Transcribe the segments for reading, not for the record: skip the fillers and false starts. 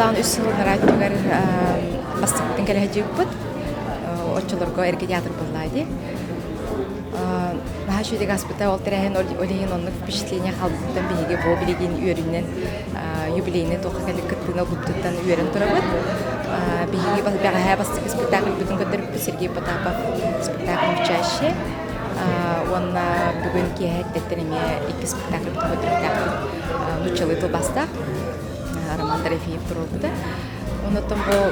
Улаан үс сылынара түгер бастықтың кәлі жүкпіт. Отчылырға әрге театр боллайды. Наха шүйдегі аспыта ол тәрәхен олейін онық впечатление қалдықтан бейге бұл білеген үйерінен юбилейіне тоқы кәлі күттіні бұттыттан үйерін тұрабыд. Бейге бәғая бастық спектакль бүтін көтіріп Сергей Потапов спектакль учаще. Он бүгін кейхет дәттіріме 2 спектакль бүтін көтіріп нұчылы тыл бастақ. Роман Дорофеев тұрылды. Онытым бұл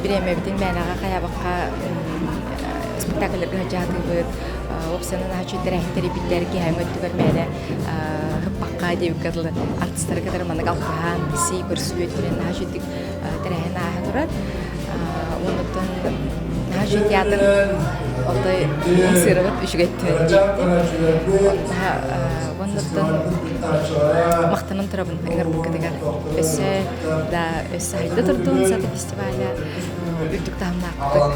біреме бітін мәнаға қаябаққа спектакльлерге жағы бұд. Опсанын ачу дәрәхтері білдерге әң өттігір мәлі хыппаққа деуік қадылы артыстары қадар маңық алқыған, бісей көрсі өттірін ачу дәрәхін ағы тұрад. Онытын ачу театр олдай сырығыт үшігеттен жетті. Онытын мақтанын тұрабын әңір бұл кәдігер. Өсі хайды тұрдың саты фестиваля үттік тағымна ақтық.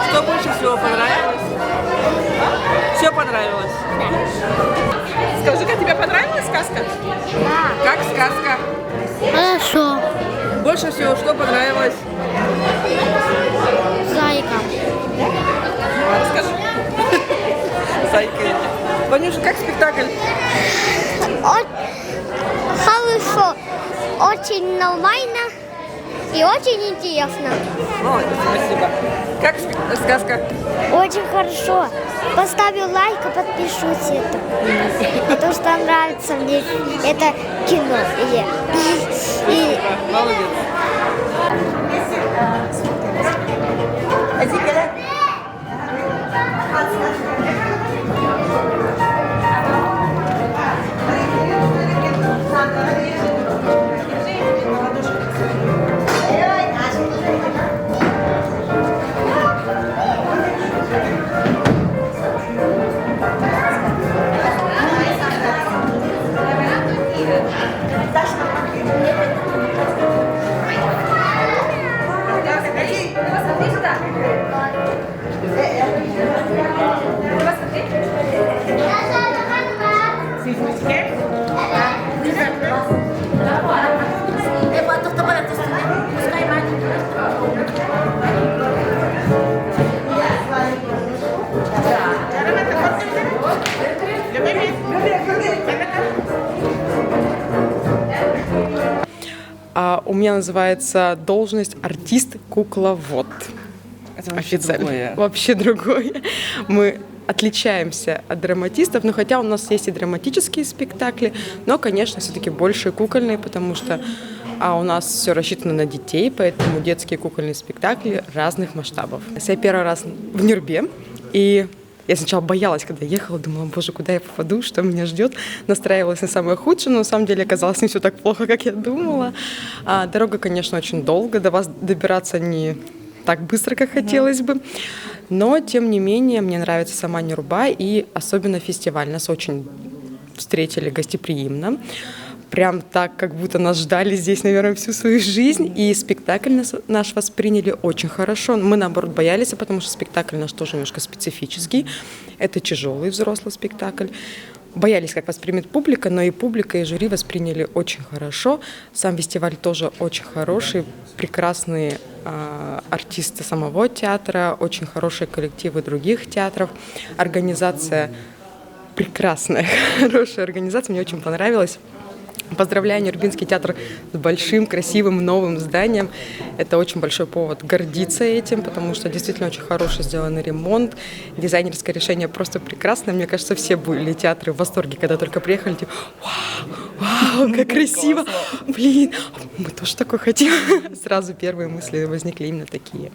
Что больше всего понравилось? Все понравилось? Скажи, как тебе понравилась сказка? Да. Как сказка? Хорошо. Больше всего что понравилось? Зайка. Скажи. Зайка. Ванюша, как спектакль? Хорошо. Очень нормально и очень интересно. Молодец, спасибо. Как сказка? Очень хорошо. Поставлю лайк и подпишусь это. Потому что нравится мне это кино. Молодец. Посмотри сюда. Посмотри. У меня называется должность артист-кукловод. Это вообще Официально. другое. Вообще другое. Мы отличаемся от драматистов, но хотя у нас есть и драматические спектакли, но, конечно, все-таки больше кукольные, потому что у нас все рассчитано на детей, поэтому детские кукольные спектакли разных масштабов. Я первый раз в Нюрбе, и я сначала боялась, когда ехала, думала, боже, куда я попаду, что меня ждет. Настраивалась на самое худшее, но на самом деле оказалось не все так плохо, как я думала. Дорога, конечно, очень долго, до вас добираться не так быстро, как хотелось бы. Но, тем не менее, мне нравится сама Нюрба и особенно фестиваль. Нас очень встретили гостеприимно. Прям так, как будто нас ждали здесь, наверное, всю свою жизнь. И спектакль наш восприняли очень хорошо. Мы, наоборот, боялись, потому что спектакль наш тоже немножко специфический. Это тяжелый взрослый спектакль. Боялись, как воспримет публика, но и публика, и жюри восприняли очень хорошо. Сам фестиваль тоже очень хороший, прекрасные артисты самого театра, очень хорошие коллективы других театров. Организация прекрасная, хорошая организация, мне очень понравилась. Поздравляю Нюрбинский театр с большим, красивым, новым зданием. Это очень большой повод гордиться этим, потому что действительно очень хороший сделанный ремонт. Дизайнерское решение просто прекрасное. Мне кажется, все были театры в восторге, когда только приехали. Типа, вау, как красиво! Блин, мы тоже такое хотим. Сразу первые мысли возникли именно такие.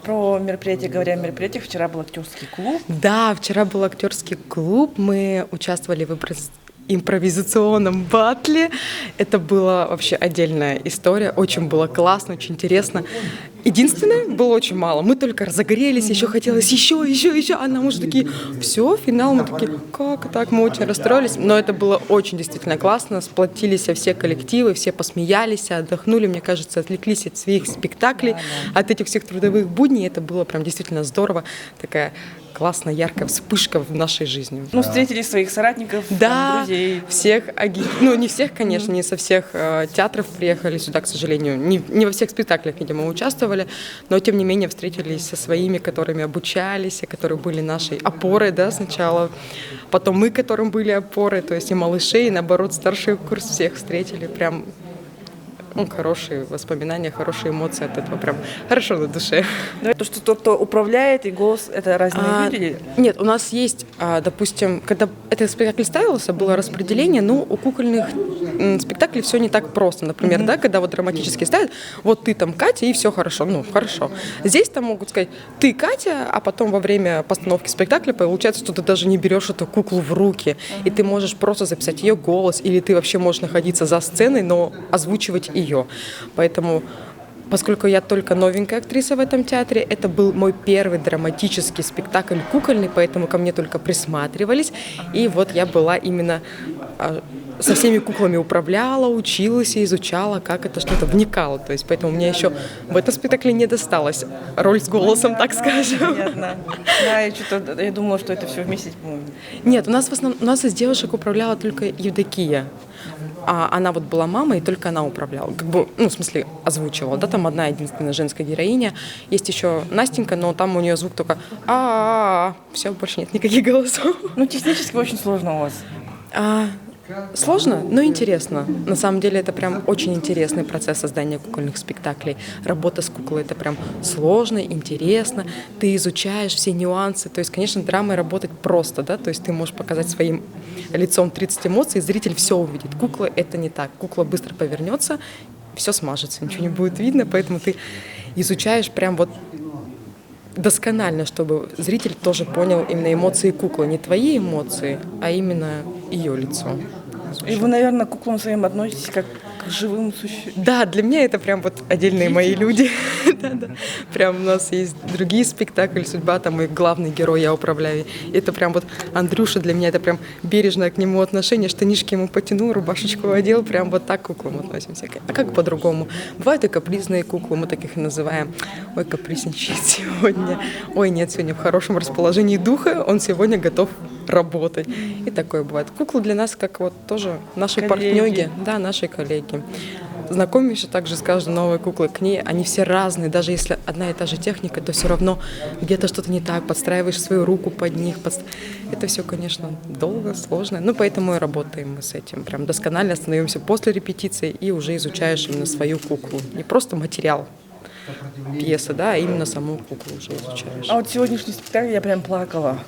Про мероприятие, говоря о мероприятиях, вчера был актерский клуб. Да, вчера был актерский клуб. Мы участвовали в импровизационном батле. Это была вообще отдельная история. Очень было классно, очень интересно. Единственное, было очень мало. Мы только разогрелись, еще хотелось еще. А нам уже такие, все, финал. Мы такие, как так? Мы очень расстроились. Но это было очень действительно классно. Сплотились все коллективы, все посмеялись, отдохнули, мне кажется, отвлеклись от своих спектаклей, от этих всех трудовых будней. Это было прям действительно здорово. Такая классная, яркая вспышка в нашей жизни. Ну, встретили своих соратников, да, друзей. Всех, ну не всех, конечно, не со всех театров приехали сюда, к сожалению. Не во всех спектаклях, видимо, участвовали, но тем не менее встретились со своими, которыми обучались, и которые были нашей опорой, да, сначала. Потом мы, которым были опорой, то есть и малышей, и наоборот, старший курс всех встретили. Прям хорошие воспоминания, хорошие эмоции от этого. Прям хорошо на душе. То, что тот, кто управляет, и голос, это разные люди? Нет, у нас есть, допустим, когда этот спектакль ставился, было распределение, но у кукольных спектаклей все не так просто. Например, да, когда вот драматически ставят, вот ты там Катя, и все хорошо. Ну, хорошо. Здесь там могут сказать, ты Катя, а потом во время постановки спектакля получается, что ты даже не берешь эту куклу в руки, и ты можешь просто записать ее голос, или ты вообще можешь находиться за сценой, но озвучивать ее. Поэтому, поскольку я только новенькая актриса в этом театре, это был мой первый драматический спектакль кукольный, поэтому ко мне только присматривались. И вот я была именно со всеми куклами управляла, училась и изучала, как это что-то, вникала. То есть, поэтому мне еще в этом спектакле не досталась роль с голосом, так скажем. Понятно. Да, я думала, что это все вместе. Нет, у нас в основном, у нас из девушек управляла только Евдокия. Она вот была мама, и только она управляла. Как бы, в смысле, озвучивала. Да, там одна единственная женская героиня. Есть еще Настенька, но там у нее звук только все, больше нет никаких голосов. Ну, технически очень сложно у вас. Сложно, но интересно. На самом деле это прям очень интересный процесс создания кукольных спектаклей. Работа с куклой — это прям сложно, интересно. Ты изучаешь все нюансы. То есть, конечно, драмой работать просто, да, то есть ты можешь показать своим лицом 30 эмоций, и зритель все увидит. Кукла — это не так. Кукла быстро повернется, все смажется, ничего не будет видно, поэтому ты изучаешь прям вот досконально, чтобы зритель тоже понял именно эмоции куклы. Не твои эмоции, а именно ее лицо. И вы, наверное, к куклам своим относитесь как к живым существам. Да, для меня это прям вот отдельные мои люди. Да. Прям у нас есть другие спектакли «Судьба», там и главный герой я управляю. Это прям вот Андрюша для меня, это прям бережное к нему отношение, штанишки ему потянул, рубашечку одел, прям вот так к куклам относимся. А как по-другому? Бывают и капризные куклы, мы так их и называем. Ой, капризничает сегодня. Ой, нет, сегодня в хорошем расположении духа, он сегодня готов работать. И такое бывает. Куклы для нас как вот тоже наши партнёры, да, наши коллеги. знакомишься также с каждой новой куклой к ней. Они все разные, даже если одна и та же техника, то все равно где-то что-то не так, подстраиваешь свою руку под них. Это все, конечно, долго, сложно. Ну, поэтому и работаем мы с этим. Прям досконально становимся после репетиции и уже изучаешь именно свою куклу. Не просто материал пьесы, да, а именно саму куклу уже изучаешь. А вот сегодняшний спектакль я прям плакала.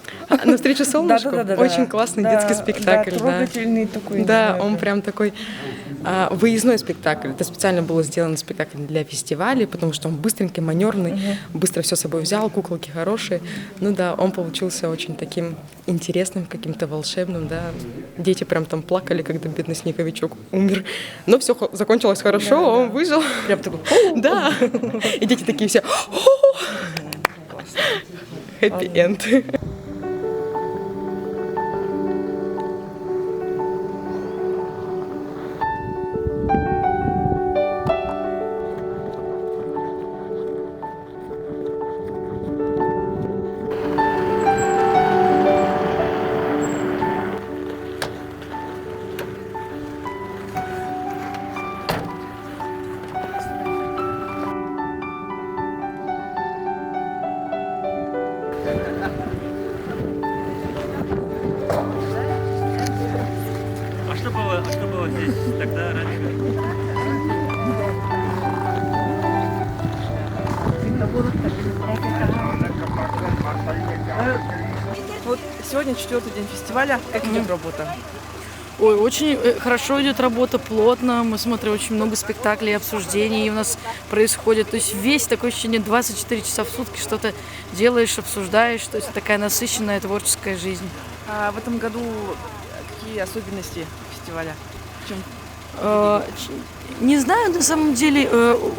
На встречу солнышку? Да. Очень классный детский спектакль. Да, трогательный такой. Да, он прям такой выездной спектакль. Это специально было сделано спектакль для фестивалей, потому что он быстренький, манерный, быстро все с собой взял, куколки хорошие. Ну да, он получился очень таким интересным, каким-то волшебным, да. Дети прям там плакали, когда бедный снеговичок умер. Но все закончилось хорошо, он выжил. Прям такой. Да. И дети такие все. Хэппи-энд. А что было здесь тогда раньше? Вот сегодня 4-й день фестиваля. Как идет работа? Ой, очень хорошо идет работа, плотно. Мы смотрим очень много спектаклей, обсуждений у нас происходит. То есть весь такое ощущение 24 часа в сутки что-то делаешь, обсуждаешь. То есть такая насыщенная творческая жизнь. А в этом году какие особенности фестиваля? В чем? Не знаю, на самом деле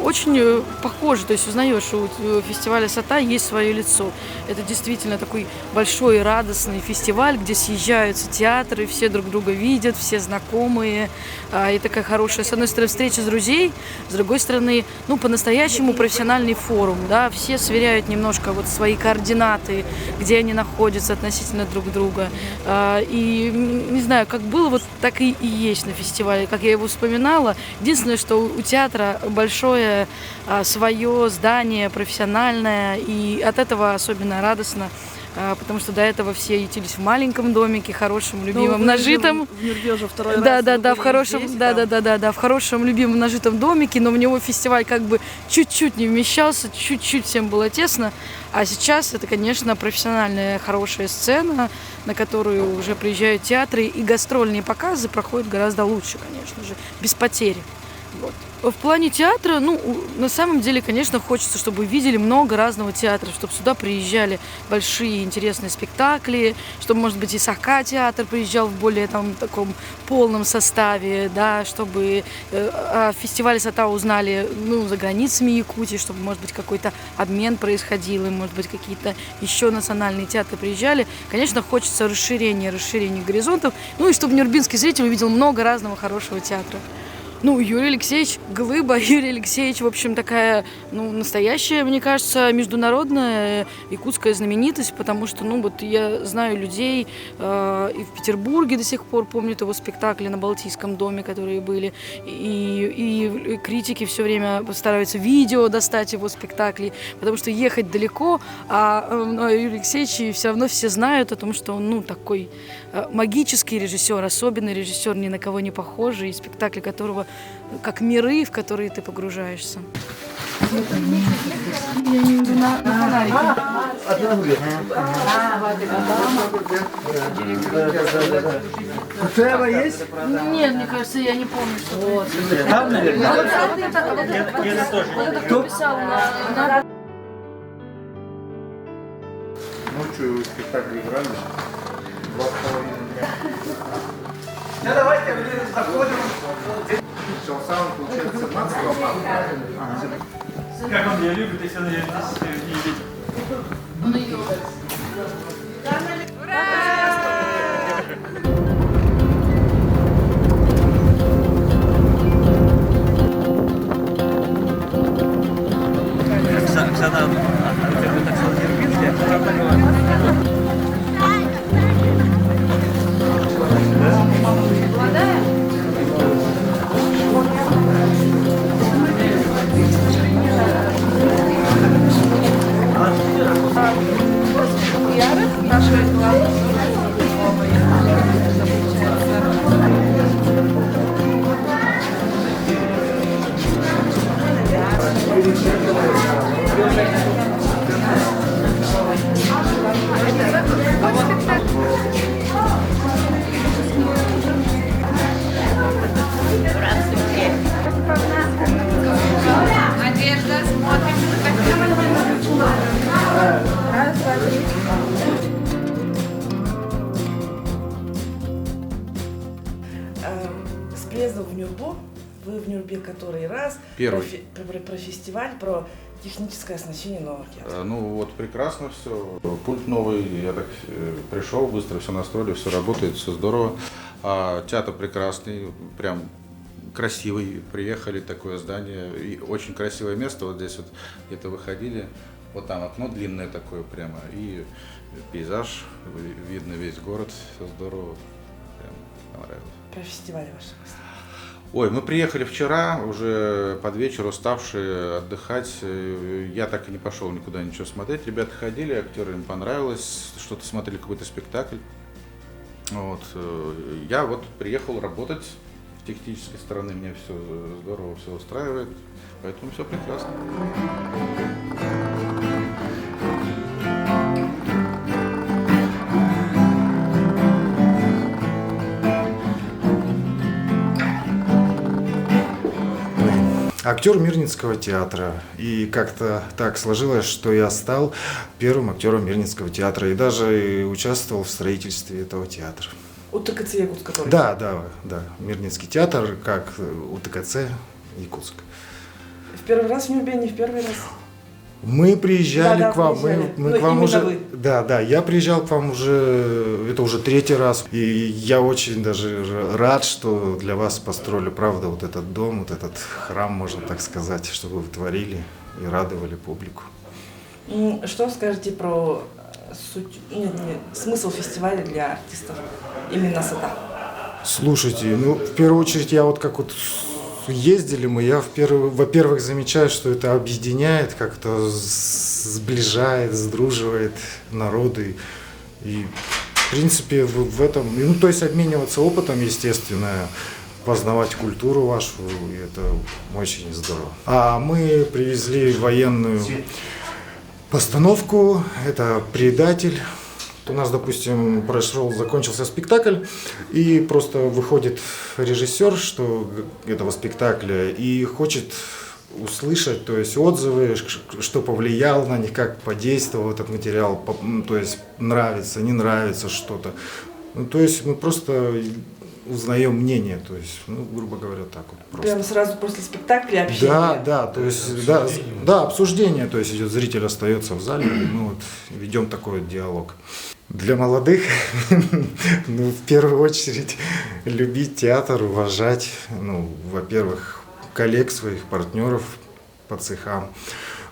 очень похоже, то есть узнаешь, что у фестиваля «Сата» есть свое лицо. Это действительно такой большой и радостный фестиваль, где съезжаются театры, все друг друга видят, все знакомые. И такая хорошая, с одной стороны, встреча с друзей, с другой стороны, ну, по-настоящему профессиональный форум, да, все сверяют немножко вот свои координаты, где они находятся относительно друг друга. И, не знаю, как было, вот так и есть на фестивале, как я его вспоминала. Единственное, что у театра большое свое здание, профессиональное, и от этого особенно радостно, потому что до этого все ютились в маленьком домике, хорошем, любимом, нажитом. В Нюрнберге второй Да, раз. в хорошем, в хорошем, любимом, нажитом домике, но в него фестиваль как бы чуть-чуть не вмещался, чуть-чуть всем было тесно. А сейчас это, конечно, профессиональная хорошая сцена, на которую уже приезжают театры, и гастрольные показы проходят гораздо лучше, конечно же, без потери. Вот. В плане театра, ну, на самом деле, конечно, хочется, чтобы видели много разного театра, чтобы сюда приезжали большие интересные спектакли, чтобы, может быть, и Саха театр приезжал в более там таком полном составе, да, чтобы о фестивале «Сата» узнали, ну, за границами Якутии, чтобы, может быть, какой-то обмен происходил, и, может быть, какие-то еще национальные театры приезжали. Конечно, хочется расширения горизонтов, ну, и чтобы нюрнбергский зритель увидел много разного хорошего театра. Ну, Юрий Алексеевич, глыба. Юрий Алексеевич, в общем, такая, ну, настоящая, мне кажется, международная якутская знаменитость, потому что, ну, вот я знаю людей и в Петербурге до сих пор помнят его спектакли на Балтийском доме, которые были, и критики все время стараются видео достать его спектаклей, потому что ехать далеко, а Юрий Алексеевич все равно все знают о том, что он, ну, такой магический режиссер, особенный режиссер, ни на кого не похожий, и спектакли которого как миры, в которые ты погружаешься. Кучаева есть? Нет, мне кажется, я не помню, что вот. Там, наверное. Кто писал на... Ночью спектакль играли, 2,5 дня. Ну давайте заходим. Начался он, получается, 17 марта. Как он меня любит, если он здесь не видит. Оксана, так сказать, Вы в Нюрбе который раз? Первый. Про фестиваль, про техническое оснащение нового театра. Ну вот прекрасно все. Пульт новый, я так пришел, быстро все настроили, все работает, все здорово. Театр прекрасный, прям красивый. Приехали, такое здание, и очень красивое место. Вот здесь вот где-то выходили, вот там окно длинное такое прямо, и пейзаж, видно весь город, все здорово, прям понравилось. Про фестиваль ваш. Ой, мы приехали вчера, уже под вечер, уставшие отдыхать. Я так и не пошел никуда ничего смотреть. Ребята ходили, актеры, им понравилось, что-то смотрели, какой-то спектакль. Вот. Я вот приехал работать с технической стороны, мне все здорово, все устраивает, поэтому все прекрасно. Актер Мирнинского театра. И как-то так сложилось, что я стал первым актером Мирнинского театра и даже участвовал в строительстве этого театра. УТКЦ Якутск, который? Да. Мирнинский театр, как УТКЦ Якутск. В первый раз в Нюрбе, не в первый раз? Мы приезжали к вам, мы к вам уже, вы. да, я приезжал к вам уже, это уже 3-й раз, и я очень даже рад, что для вас построили, правда, вот этот дом, вот этот храм, можно так сказать, чтобы вы творили и радовали публику. Что скажете про смысл фестиваля для артистов именно САТА? Слушайте, в первую очередь я вот как вот ездили мы, я во-первых замечаю, что это объединяет, как-то сближает, сдруживает народы. И в принципе в этом, то есть обмениваться опытом, естественно, познавать культуру вашу, и это очень здорово. А мы привезли военную постановку, это «Предатель». У нас, допустим, закончился спектакль, и просто выходит режиссер этого спектакля и хочет услышать, то есть отзывы, что повлиял на них, как подействовал этот материал, то есть нравится, не нравится что-то. То есть мы просто узнаем мнение, то есть, грубо говоря, так вот просто. Прямо сразу после спектакля общение? Да, то есть, обсуждение, то есть идет, зритель остается в зале, и мы вот ведем такой диалог. Для молодых, в первую очередь, любить театр, уважать, во-первых, коллег своих, партнеров по цехам,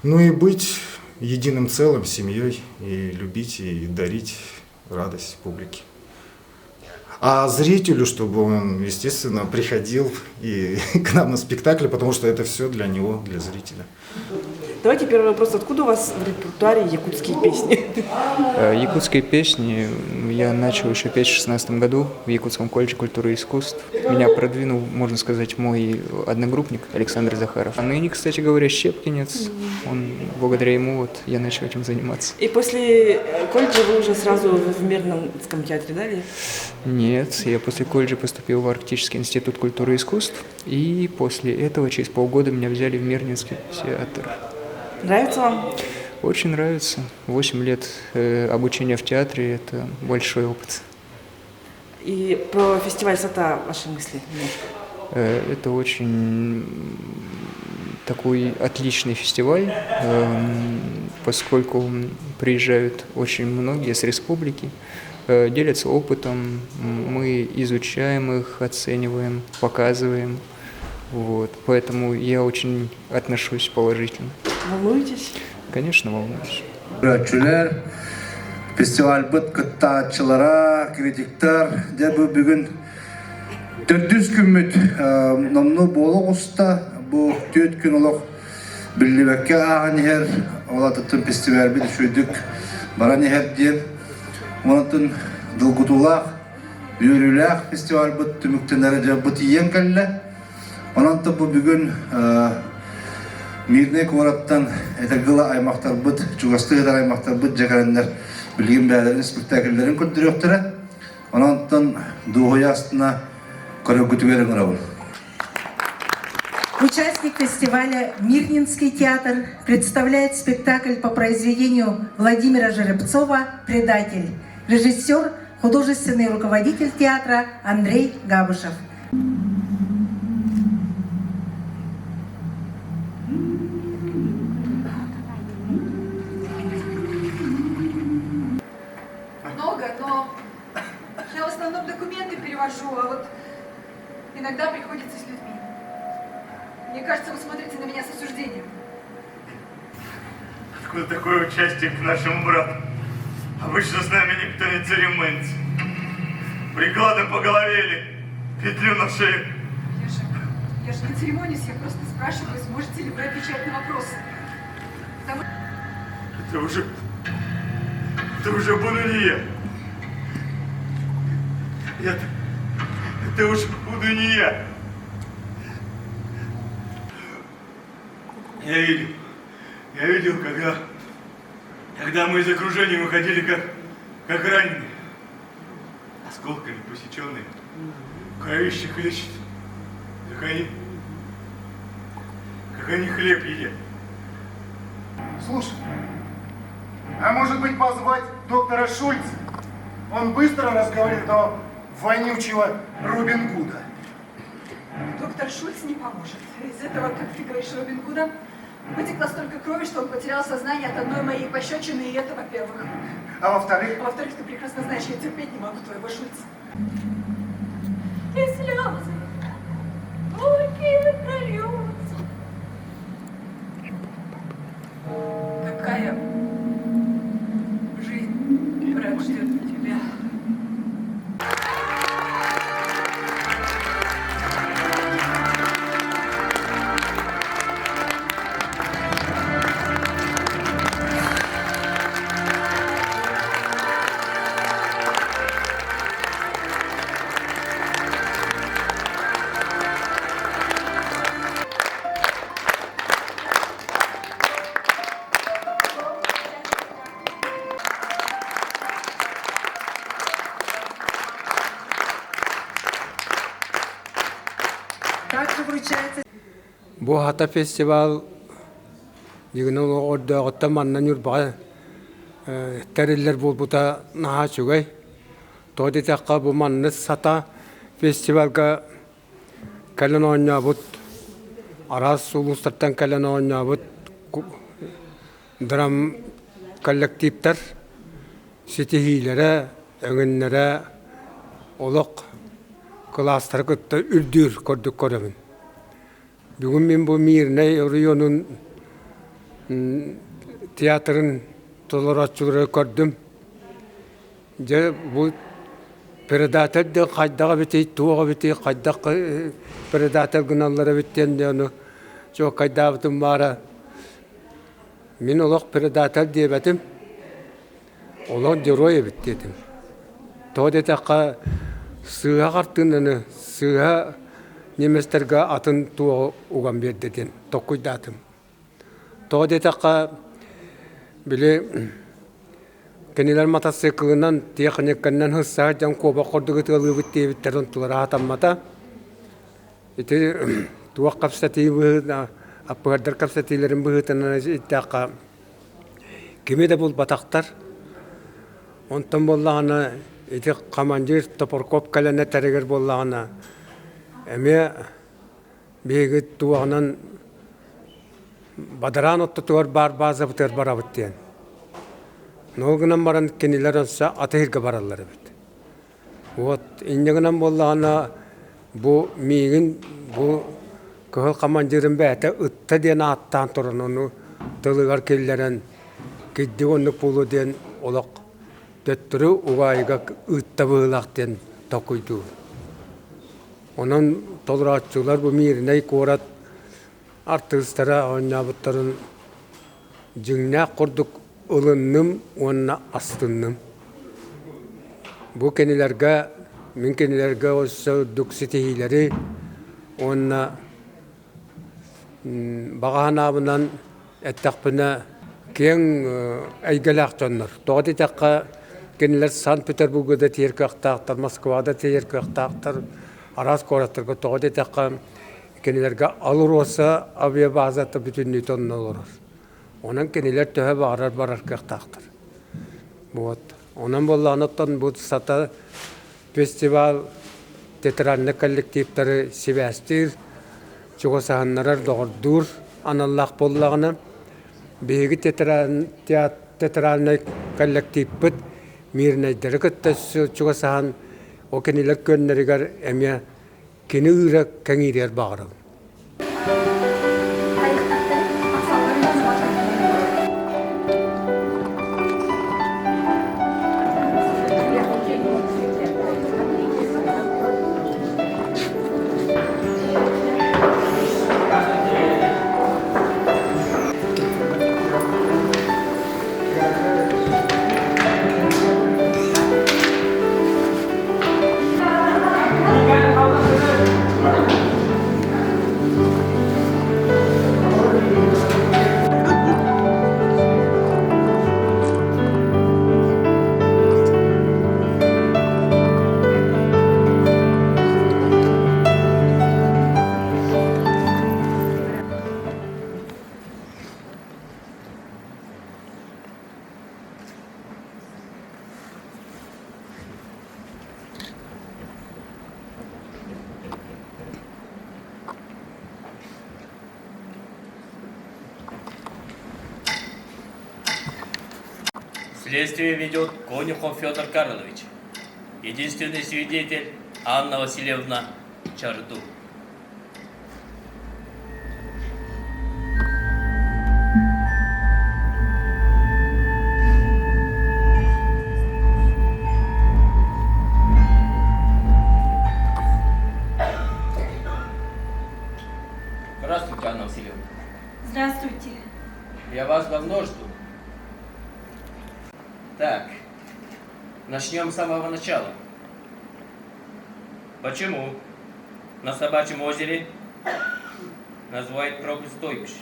и быть единым целым, семьей, и любить, и дарить радость публике. А зрителю, чтобы он, естественно, приходил и к нам на спектакль, потому что это все для него, для зрителя. Давайте первый вопрос. Откуда у вас в репертуаре якутские песни? Якутские песни я начал еще петь в 2016 году в Якутском колледже культуры и искусств. Меня продвинул, можно сказать, мой одногруппник Александр Захаров. А ныне, кстати говоря, щепкинец. Благодаря ему я начал этим заниматься. И после колледжа вы уже сразу в Мирнинском театре, да? Нет, я после колледжа поступил в Арктический институт культуры и искусств. И после этого, через полгода, меня взяли в Мирнинский театр. Нравится вам? Очень нравится. 8 лет обучения в театре – это большой опыт. И про фестиваль САТА ваши мысли немножко? Это очень такой отличный фестиваль, поскольку приезжают очень многие с республики, делятся опытом, мы изучаем их, оцениваем, показываем. Поэтому я очень отношусь положительно. Волнуетесь? Конечно, волнуюсь. Фестиваль быт кыттаатчылара, критиктар, дебі бүгін 400 күмміт номну болу ұста, бұл 4 күн олық білібәкке ағын ехер, олатытын фестиваль біт шүйдік баран ехер ден, онатын дылгутулақ, үйіріләқ фестиваль быт түміктенері де бұт иен кәлі. Онанты бұл бүгін Мирный кораттан этагыла аймақтар бұд, Чугастығыдар аймақтар бұд жақарындар білген бәдерін спектакльдерін көттіріқтірі. Онанттан дұғой астына көрігітігерін ұрауын. Участник фестиваля «Мирнинский театр» представляет спектакль по произведению Владимира Жеребцова «Предатель». Режиссер, художественный руководитель театра Андрей Габышев. Мне кажется, вы смотрите на меня с осуждением. Откуда такое участие к нашему брату? Обычно с нами никто не церемонится. Прикладом по голове или петлю на шею. Я же не церемонюсь, я просто спрашиваю, сможете ли вы отвечать на вопросы. Это уже буду не я. Это уж буду не я. Я видел, когда мы из окружения выходили как раненые. Осколками посеченные. Кровище хлещет. Как они хлеб едят. Слушай, а может быть позвать доктора Шульца? Он быстро разговаривает до вонючего Робин Гуда. Доктор Шульц не поможет. Из этого, как ты говоришь, Робин Гуда, вытекло столько крови, что он потерял сознание от одной моей пощечины, и это, во-первых. А во-вторых? А во-вторых, ты прекрасно знаешь, я терпеть не могу твоего Шульца. И слезы горькие прольются. Какая жизнь, брат, ждет тебя. Бу хата фестивал дигнен ордоготта маннан юрбага териллер болбута наха чугай. Тоди такка бу манны сата фестивалга кален ойнабут арас улустардан кален ойнабут драм коллективтер ситихилере öngünlere olok klastар кытта үрдүр көрдүк көрөмүн. Бүгүн мен бу Мирный районун театрын толоратчылары көрдүм. Же бу передатель де кайдага бити, туга бити, кайдак передатель гыналлары биттен де аны жок кайдабытым бара. Мен олок передатель дебетим. Олок герой бит дедим. Тодетака сыга картынаны, сыга неместерге атын туа уган бердеден, токуйдатым. Тодетака биле кенелер мотоциклынан техниканнан хыссаа жан коба кордугы тылы битте биттерден тулара атаммата. Ити туа капсативы апырдар капсатилерин быгытынан иттака кемеде бул батактар. Онтон боллағына ити командир Топорков кәләне тәрегер боллағына әме бейгі туағынан бадаран отты туар бар база бұтыр бара бұттен. Нолғынан баран кенелер онса атығырға баралары бұт. Вот, индегінен боллағына бұ мейгін, бұ көхіл командирін бәті ұтты ден аттан тұрын, оны тылығар келлерін кедді онық болу ден олық. Төттүрү угайга ыттабылактен токуйду. Онон толратчылар бу Мирный корат артыстара ойнабыттарын жыңна курдук ылынным, онна астынным. Бу кенелерге, мен кенелерге осы дукситихилери онна баганабынан эттакпына кең айгалактоннор. Тоғды таққа кенелер Санкт-Петербургда тиеркақтақтар, Москвада тиеркақтақтар, арас кораттырға тоғды таққа кенелерге алыр оса авиабазаты бүтінні тонны олар. Онан кенелер төһө барар кақтақтар. Вот. Онан боллағыныттан бұл сата фестивал театральный коллективтары себәстір, чуғысағынларар доғырдур аналлақ боллағына. Беги театральный коллектив бит Мирныйдары кытты чугасахан окенилер көннеригер эме кени үрек кеңирер багырым. Следствие ведет Конюхов Федор Карлович. Единственный свидетель Анна Васильевна Чарду. Здравствуйте, Анна Васильевна. Здравствуйте. Я вас давно жду. Так, начнем с самого начала. Почему на Собачьем озере называют проклятое стойбище?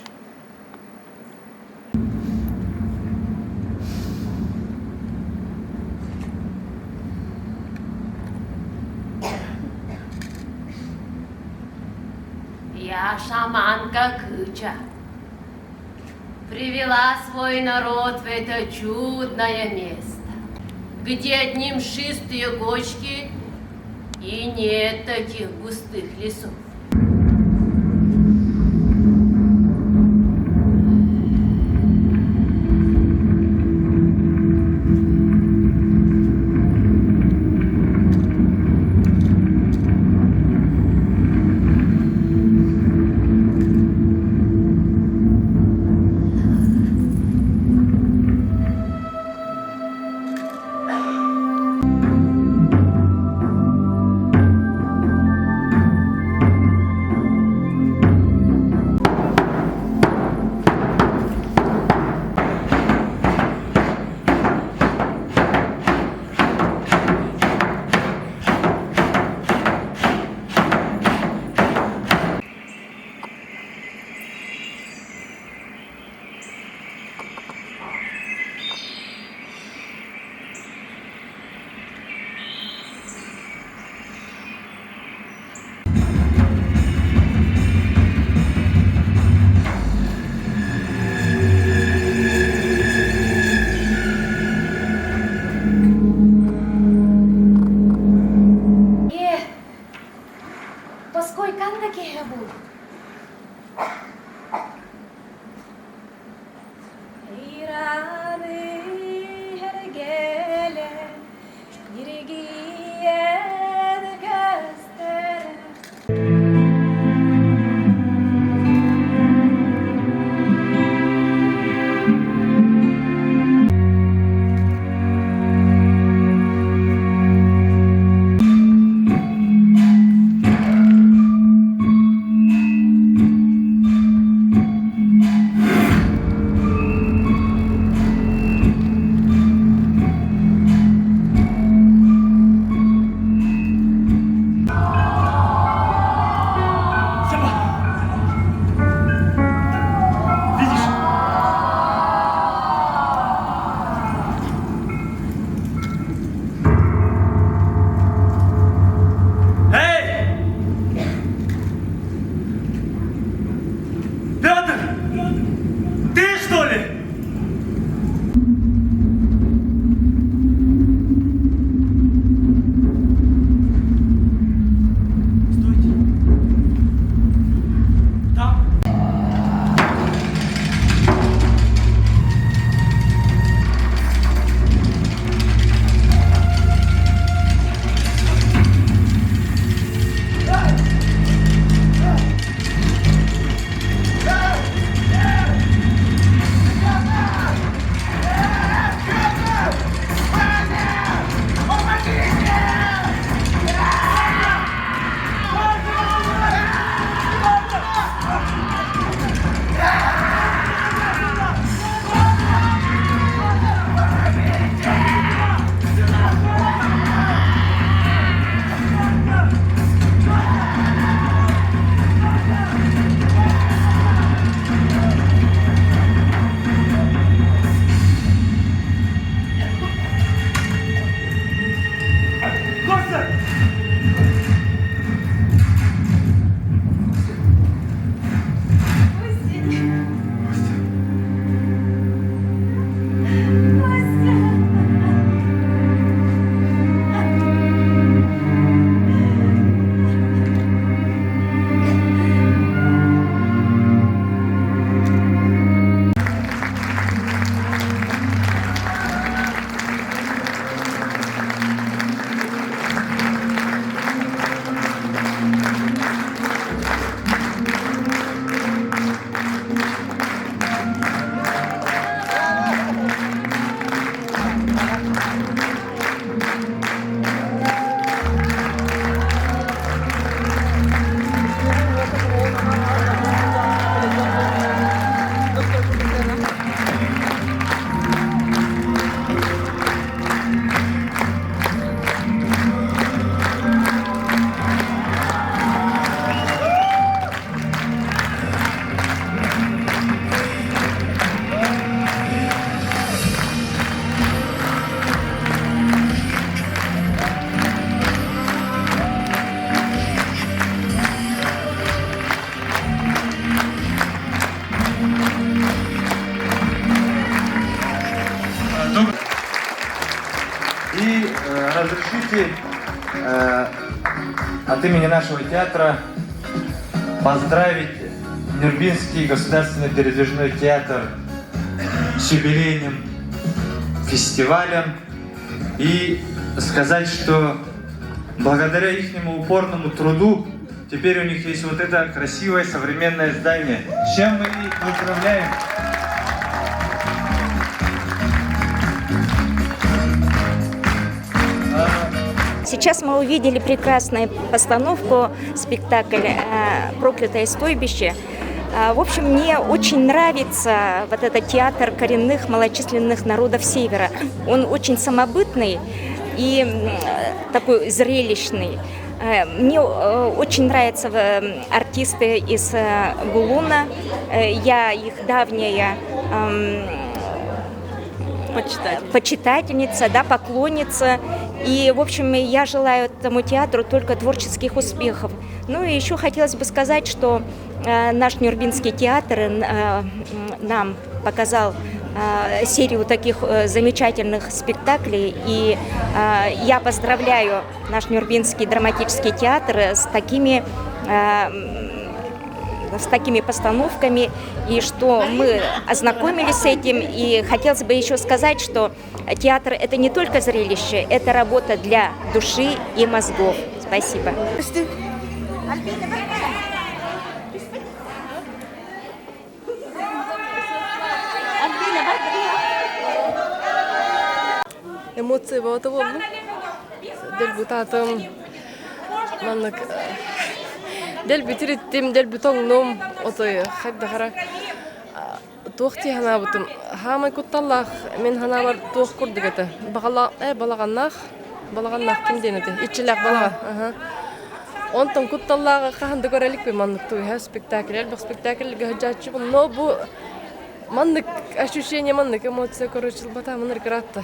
Я шаманка Кыча. Привела свой народ в это чудное место, где одни мшистые кочки и нет таких густых лесов. разрешите от имени нашего театра поздравить Нюрбинский государственный передвижной театр с юбилейным фестивалем и сказать, что благодаря их упорному труду теперь у них есть вот это красивое современное здание, с чем мы их поздравляем. Сейчас мы увидели прекрасную постановку, спектакль «Проклятое стойбище». В общем, мне очень нравится вот этот театр коренных малочисленных народов Севера. Он очень самобытный и такой зрелищный. Мне очень нравятся артисты из Гулуна. Я их давняя почитательница, да, поклонница. И, в общем, я желаю этому театру только творческих успехов. Ну и еще хотелось бы сказать, что наш Нюрбинский театр нам показал серию таких замечательных спектаклей. И я поздравляю наш Нюрбинский драматический театр с такими постановками, и что мы ознакомились с этим. И хотелось бы еще сказать, что театр — это не только зрелище, это работа для души и мозгов. Спасибо. Эмоции вот того, дельбутатом, манок, дельбитиритим, дельбутонгном, отой хаддахара. Тухти хана бутум, хамай кутталлах, мен хана бар тух курдыгата. Балаганнах ким денете, ичилак балага. Онтон кутталлага хаханды көрелик бе маннык туй, спектакль, элбах спектакль гахаджачы, но бу маннык ощущение, маннык эмоция, короче, бата маннык ратта.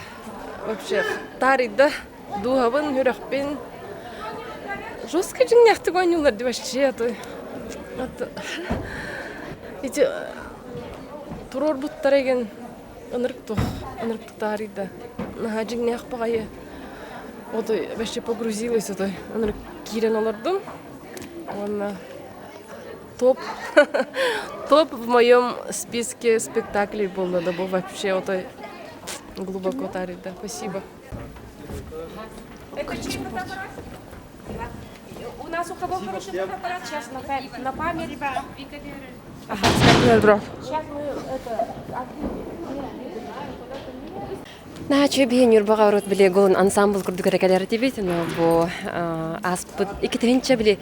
Вообще, тарида, духавын, юрахпин. Жестко жинняхты гонюлар, вообще, то. Эти турор буттареген анырктух тарида. Наха жиннях пагая. Вот вообще погрузилась, вот анырк кирен олардым. Он топ в моем списке спектаклей был, надо было вообще вот глубоко тарить, да. Спасибо. У нас у кого хороший фотоаппарат сейчас на память. Ага, сейчас мы это... Наче бенюр багарот биле голын ансамбл курдук эрекелер дебит, но бу аспыт икитинче биле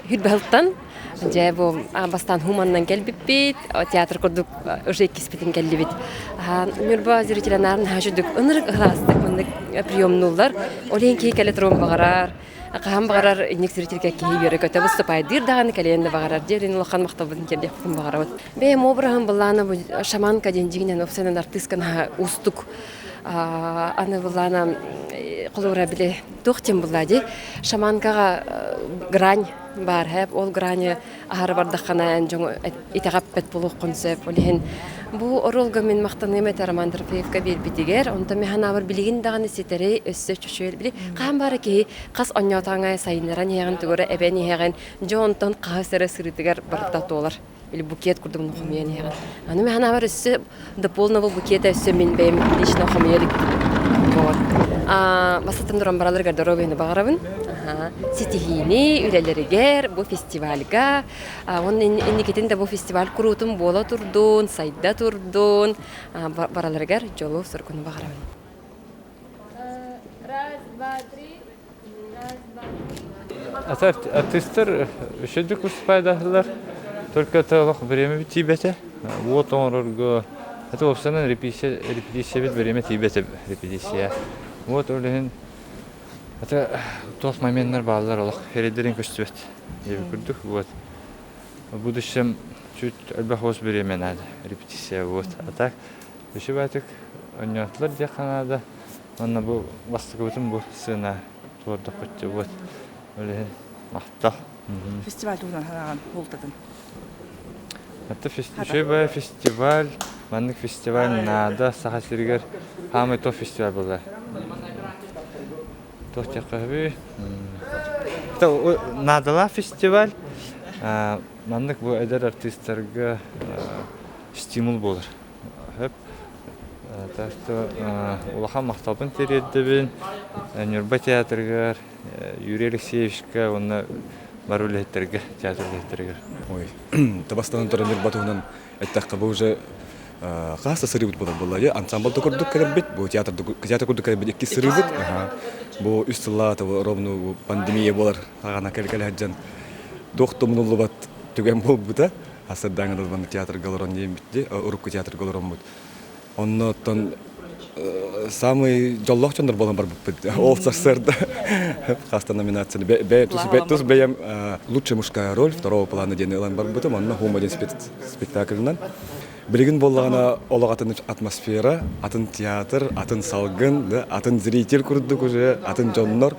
хүрбалтан же бу бастан хуманнан келбиппит, театр курдук уже киспитин келбит. Нурба зрителернарын хажудук ынырык ырастык мындык приемнулар. Оленки келетрон багарар. Кахам багарар иник зрительге кийбере көтө выступайдыр даганы келенде багарар. Жерин улахан мактабын келде кум багарат. Бе мобрахым булланы бу шаманка денжигинен офсенен артисткана устук. Аны буллана кулура биле тохтем буллади. Шаманкага грань бар хеп, ол грани ахар бардахана жоң итагаппет булук концепт олен. Бу оролга мен мактаны Роман Трофеевка бербитигер, онда механа бар билигин даганы сетере өссө чөчөл били. Кам бар ки кас оньотаңа сайнаран ягын түгөрө эбени ягын жонтон касыры сырытыгар барта толар. Или букет курдум нохумиян ягын. Аны механа бар өссө да полного букета өссө мен бем лично хумиялик. Вот. Басатын дуран бараларга доробыны багарабын. Ситихини үлелеригер бу фестивальга он инникетинде бу фестиваль курутун бола турдун, сайда турдун бараларигер жолу сыркуну багарабын. Раз, два, три. Артисттер үшөдүк успайдалар. Только это время тибете. Вот он это вообще репетиция бит время тибете репетиция. Вот олен это тот моменттер балалар олох феридерин көстүбөт. Эби көрдүк вот. В будущем чуть альбахос время надо репетиция вот. А так еще байтык оньотлар де канада. Анна бу бастыгыбытын бу сына турда көттү вот. Олен мактал. Фестиваль турдан хараган болтатын. Это фестиваль, маннык фестиваль надо сахасиргер хамы то фестиваль была. Тохтякаби. Это Надала фестиваль. Маннык бу эдер артистларга стимул болар. Так что улахан мактабын тереддебин, Нюрба театрга, Юрий Алексеевичка, онна барулеттерге, театрлеттерге. Ой, табастан тора Нюрба тугунан эттакка бу уже каста сырыбыт болар я ансамбльда көрдүк керебит, бу театрда көрдүк керебит эки сырыбыт. Бу үстүллата ровно пандемия болар, агана келгел хаджан. Доктомнулубат түгем болбута, асырдаңы да театр галерон немитти, урукку театр галерон бут. Оннотон самый жоллокчондор болгон бар бут. Ол сарсырда каста номинация. Тус беем лучшая мужская роль второго плана ден элан бар бутум, онна хумаден спектакльнан. Билигин болгана олагатын атмосфера, атын театр, атын салгын, атын зритель курдук уже, атын жоннор.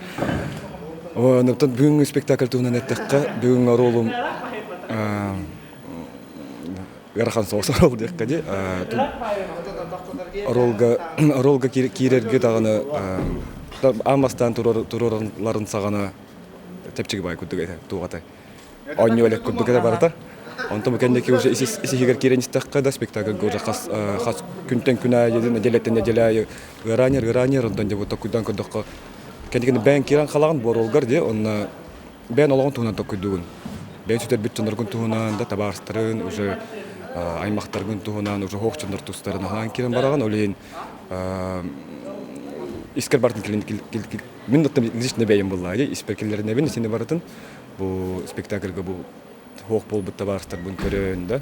Онтон бүгүнкү спектакль туунан эттекке бүгүнкү ролум Гархан Соосорол деккеди. Ролга кирерге даганы амастан турурларын сагана тепчиги бай кудуга тугата. Онню элек кудуга барата. Онтон бекендеки уже исихигер киренистекке да спектакль уже хас күнтен күнай дедин делеттен делай гранер онтон деп токудан кудукка кендеген бен киран калаган боролгар де онна бен олаган туунан токуйдугун. Бен сүтер бүттөнөргүн туунан да табарстырын уже аймактаргын туунан уже хокчондор тустарын хаан кирен бараган олейин искер бартын килин минуттан личный бейим булла ди испекелерне бен сене баратын бу спектакльга бу хок болбут табарстыр бун көрөн да.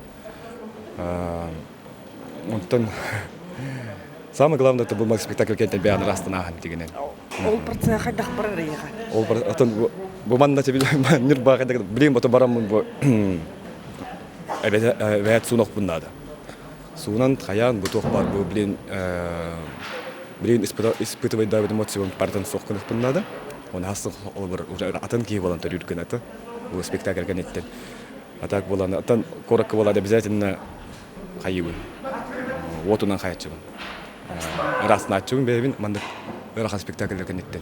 Онтон самое главное это был спектакль кенте бян растанахан дигенен. Ол процент хайдах барар яга. Ол атын бу манна тебе Нюрба хайдах билим бото барам бу вет сунок буннада. Сунан хаян бу тох бар бу билин испытывать давид эмоции партен соккын буннада. Он хассын ол бир уже атын ки волонтер юрген ата. Бу спектакль генеттен. А так булан атын коракка болады обязательно хайыбы. Вот унан хаячыбын. Раз начугун бебин манда рахан спектакльдер кенеттен.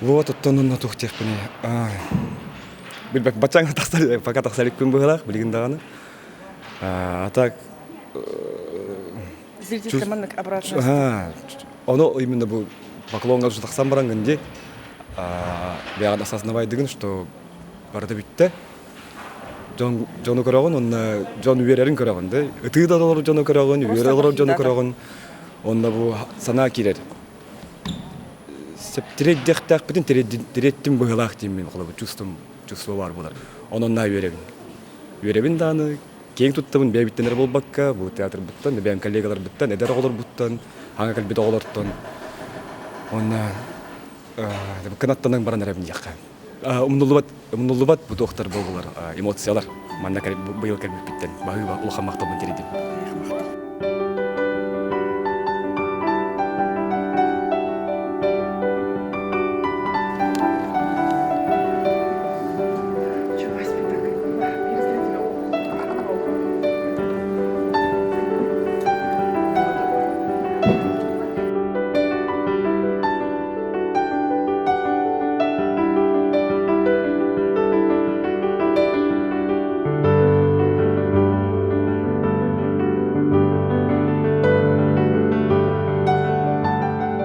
Вот оттонун тухтехпини. Билбек бачаң таксали пока таксали күн булак билген даганы. А так зрительский маннык обратно. Оно именно бу поклонга уже таксам барангынде бяган осознавайдыгын, что барды битте. Жону көрөгөн, онна жон үйерерин көрөгөн да. Ыты да долор жону көрөгөн, үйерелер жону көрөгөн. Онна бу сана кирер. Септиреддек битин тиреттим быгылак дейм кылып чувство бар булар. Онна үйеребин. Үйеребин даны кең туттабын бебиттенер болбакка, бу театр буттан, бем коллегалар буттан, эдер оголор буттан, аңа калбит оголортон. Онна канаттанын баран эребин жакка. Умнулубат бу доктор болулар, эмоциялар. Манда быйыл калбит биттен. Багы улахан мактабын тередим.